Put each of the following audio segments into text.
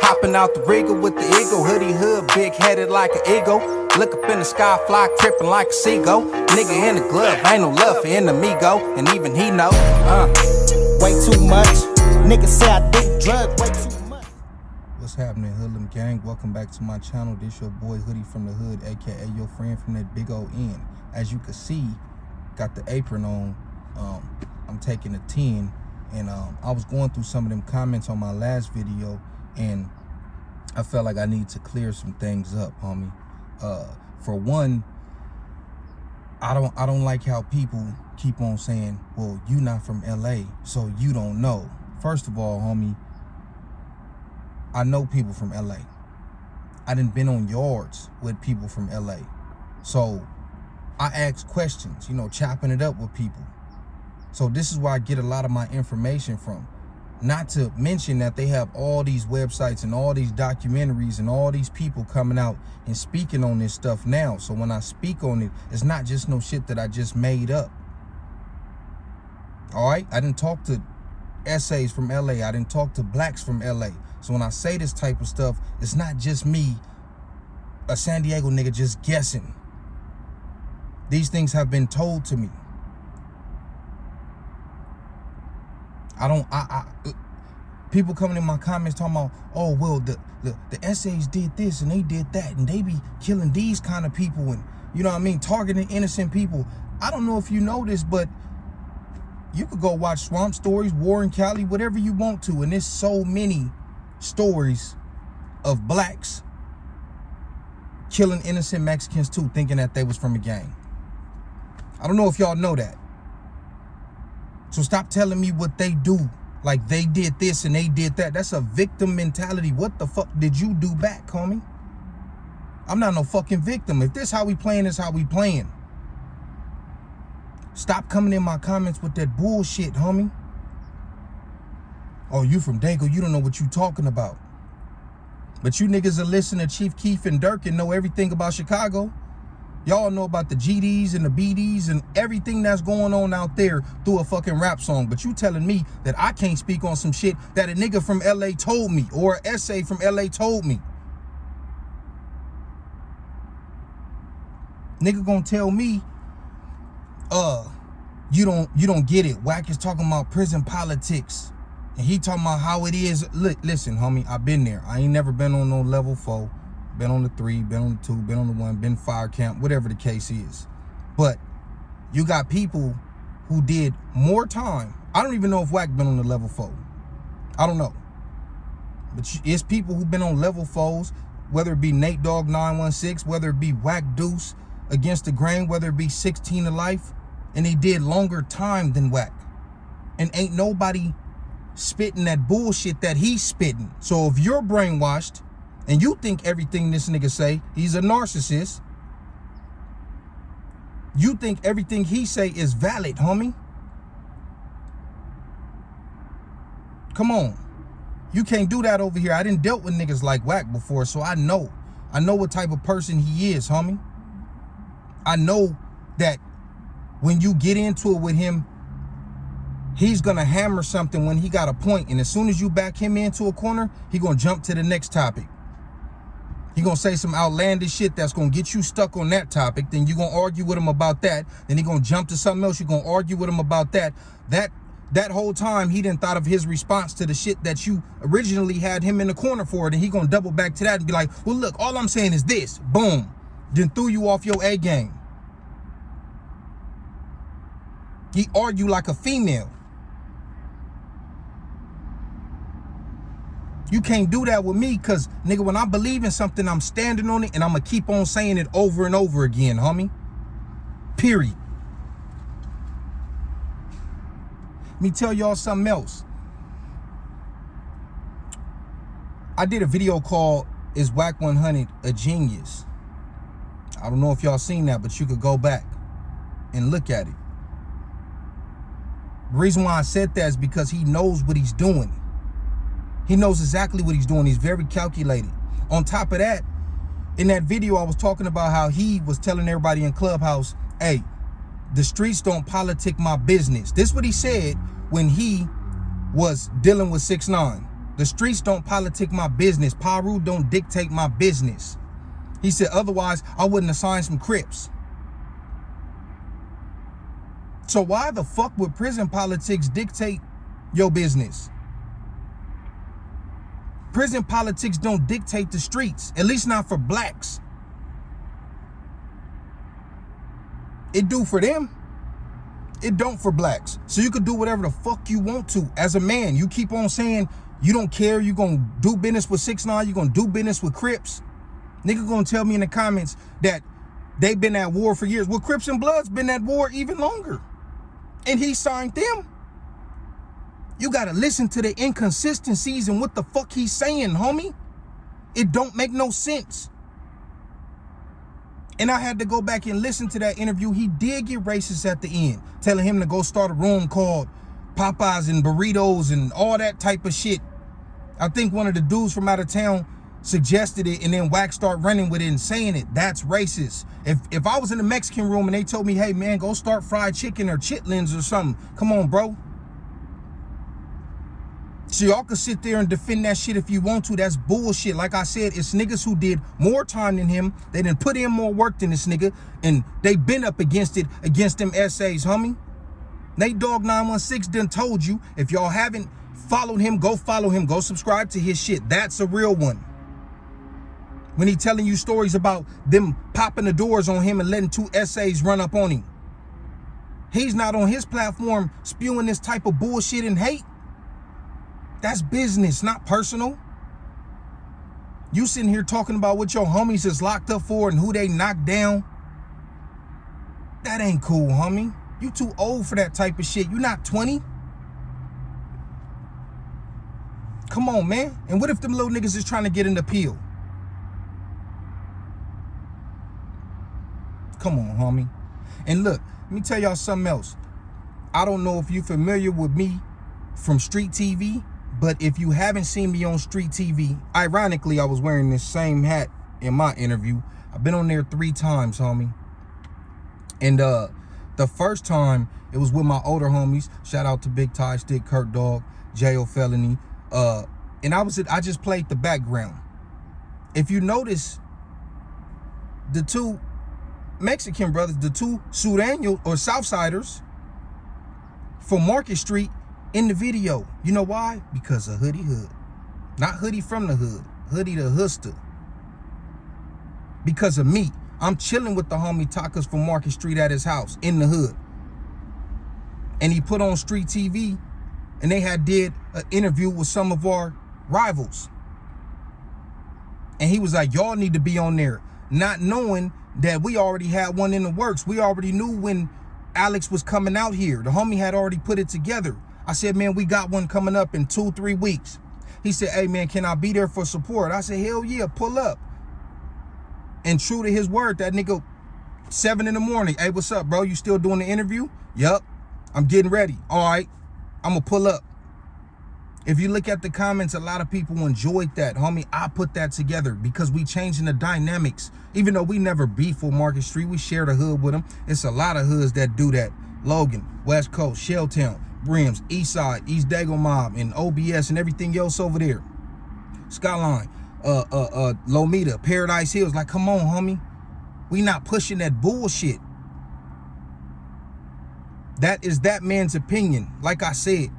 Hopping out the Regal with the eagle, hoodie hood, big headed like an eagle. Look up in the sky, fly tripping like a seagull. Nigga in the glove, ain't no love for enemigo, and even he know. Way too much. Niggas say I do drugs way too much. What's happening, Hoodlum Gang? Welcome back to my channel. This your boy Hoodie from the Hood, aka your friend from that big old N. As you can see, got the apron on. I'm taking a 10, and I was going through some of them comments on my last video, and I felt like I need to clear some things up, homie. For one, I don't like how people keep on saying, well, you not from LA, so you don't know. First of all, homie, I know people from LA. I done been on yards with people from LA. So I ask questions, you know, chopping it up with people. So this is where I get a lot of my information from. Not to mention that they have all these websites and all these documentaries and all these people coming out and speaking on this stuff now. So when I speak on it, it's not just no shit that I just made up. All right? I didn't talk to essays from LA. I didn't talk to blacks from LA. So when I say this type of stuff, it's not just me, a San Diego nigga, just guessing. These things have been told to me. People coming in my comments talking about, oh, well, the essays did this and they did that, and they be killing these kind of people, and you know what I mean, targeting innocent people. I don't know if you know this, but you could go watch Swamp Stories, War in Cali, whatever you want to, and there's so many stories of blacks killing innocent Mexicans too, thinking that they was from a gang. I don't know if y'all know that. So stop telling me what they do, like they did this and they did that. That's a victim mentality. What the fuck did you do back, homie? I'm not no fucking victim. If this how we playing, this how we playing. Stop coming in my comments with that bullshit, homie. Oh, you from Dago, you don't know what you talking about. But you niggas are listening to Chief Keef and Dirk and know everything about Chicago. Y'all know about the GDs and the BDs and everything that's going on out there through a fucking rap song. But you telling me that I can't speak on some shit that a nigga from LA told me, or an essay from LA told me. Nigga gonna tell me, you don't get it. Wack is talking about prison politics. And he talking about how it is. Listen, homie, I've been there. I ain't never been on no level 4. Been on the 3, been on the 2, been on the 1, been fire camp, whatever the case is. But you got people who did more time. I don't even know if Wack been on the level 4. I don't know. But it's people who've been on level 4s, whether it be Nate Dogg 916, whether it be Wack Deuce Against the Grain, whether it be 16 to Life, and they did longer time than Wack. And ain't nobody spitting that bullshit that he's spitting. So if you're brainwashed and you think everything this nigga say, he's a narcissist, you think everything he say is valid, homie. Come on. You can't do that over here. I done dealt with niggas like Wack before, so I know what type of person he is, homie. I know that when you get into it with him, he's gonna hammer something when he got a point, and as soon as you back him into a corner, he gonna jump to the next topic. He gonna say some outlandish shit that's gonna get you stuck on that topic. Then you gonna argue with him about that. Then he gonna jump to something else. You gonna argue with him about that. That whole time he didn't thought of his response to the shit that you originally had him in the corner for. Then he gonna double back to that and be like, well, look, all I'm saying is this. Boom. Then threw you off your A game. He argued like a female. You can't do that with me, because, nigga, when I believe in something, I'm standing on it, and I'm going to keep on saying it over and over again, homie. Period. Let me tell y'all something else. I did a video called, Is Wack 100 a Genius? I don't know if y'all seen that, but you could go back and look at it. The reason why I said that is because he knows what he's doing. He knows exactly what he's doing. He's very calculated. On top of that, in that video, I was talking about how he was telling everybody in Clubhouse, hey, the streets don't politic my business. This is what he said when he was dealing with 6ix9ine. The streets don't politic my business. Paru don't dictate my business. He said, otherwise, I wouldn't assign some Crips. So why the fuck would prison politics dictate your business? Prison politics don't dictate the streets, at least not for blacks. It do for them. It don't for blacks. So you could do whatever the fuck you want to. As a man, you keep on saying you don't care. You're going to do business with 6ix9ine. You're going to do business with Crips. Nigga going to tell me in the comments that they've been at war for years. Well, Crips and Bloods been at war even longer. And he signed them. You got to listen to the inconsistencies and what the fuck he's saying, homie. It don't make no sense. And I had to go back and listen to that interview. He did get racist at the end, telling him to go start a room called Popeyes and burritos and all that type of shit. I think one of the dudes from out of town suggested it, and then Wack started running with it and saying it. That's racist. If I was in the Mexican room and they told me, hey man, go start fried chicken or chitlins or something, come on, bro. So y'all can sit there and defend that shit if you want to. That's bullshit. Like I said, it's niggas who did more time than him. They didn't put in more work than this nigga. And they been up against it, against them essays, homie. Nate Dogg 916 done told you, if y'all haven't followed him, go follow him. Go subscribe to his shit. That's a real one. When he telling you stories about them popping the doors on him and letting 2 essays run up on him. He's not on his platform spewing this type of bullshit and hate. That's business, not personal. You sitting here talking about what your homies is locked up for and who they knocked down. That ain't cool, homie. You too old for that type of shit. You not 20. Come on, man. And what if them little niggas is trying to get an appeal? Come on, homie. And look, let me tell y'all something else. I don't know if you're familiar with me from Street TV, but if you haven't seen me on Street TV, ironically, I was wearing this same hat in my interview. I've been on there 3 times, homie. And the first time, it was with my older homies. Shout out to Big Tie Stick, Kurt Dog, J.O. Felony. And I just played the background. If you notice, the 2 Mexican brothers, the 2 Sureños or Southsiders from Market Street in the video. You know why? Because of Hoodie Hood. Not Hoodie from the hood. Hoodie the Hooster. Because of me. I'm chilling with the homie Takas from Market Street at his house in the hood. And he put on Street TV and they did an interview with some of our rivals. And he was like, y'all need to be on there. Not knowing that we already had one in the works. We already knew when Alex was coming out here. The homie had already put it together. I said, man, we got one coming up in 2-3 weeks. He said, hey, man, can I be there for support? I said, hell yeah, pull up. And true to his word, that nigga, 7 in the morning. Hey, what's up, bro? You still doing the interview? Yup. I'm getting ready. All right. I'm going to pull up. If you look at the comments, a lot of people enjoyed that, homie. I put that together because we changing the dynamics. Even though we never beef with Market Street, we share the hood with them. It's a lot of hoods that do that. Logan, West Coast, Shelltown, Brims, Eastside, East Dago Mob, and OBS and everything else over there. Skyline, Lomita, Paradise Hills. Like, come on, homie. We not pushing that bullshit. That is that man's opinion, like I said.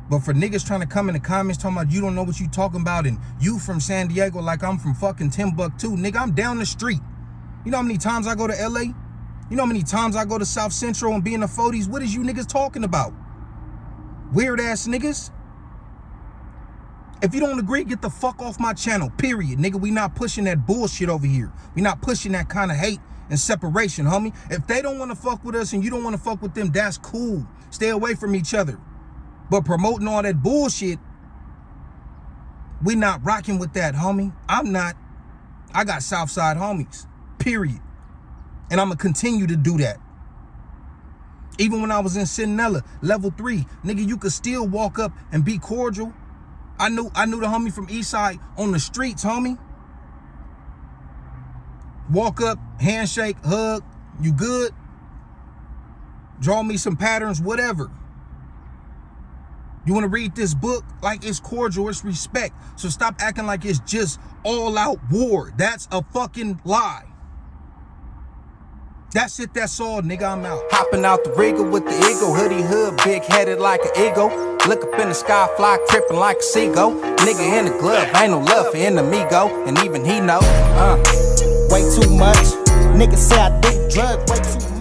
But for niggas trying to come in the comments talking about you don't know what you talking about and you from San Diego like I'm from fucking Timbuktu. Nigga, I'm down the street. You know how many times I go to LA? You know how many times I go to South Central and be in the 40s? What is you niggas talking about? Weird ass niggas. If you don't agree, get the fuck off my channel, period. Nigga, we not pushing that bullshit over here. We not pushing that kind of hate and separation, homie. If they don't want to fuck with us and you don't want to fuck with them, that's cool. Stay away from each other. But promoting all that bullshit, we not rocking with that, homie. I'm not. I got Southside homies, period. And I'm going to continue to do that. Even when I was in Sinella, level 3, nigga, you could still walk up and be cordial. I knew the homie from Eastside on the streets, homie. Walk up, handshake, hug, you good? Draw me some patterns, whatever. You want to read this book like it's cordial, it's respect. So stop acting like it's just all out war. That's a fucking lie. That's it, that's all, nigga, I'm out. Hopping out the Regal with the eagle, hoodie hood, big headed like an eagle. Look up in the sky, fly tripping like a seagull. Nigga in the glove, ain't no love for enemigo, and even he know. Way too much. Niggas say I do drugs way too much.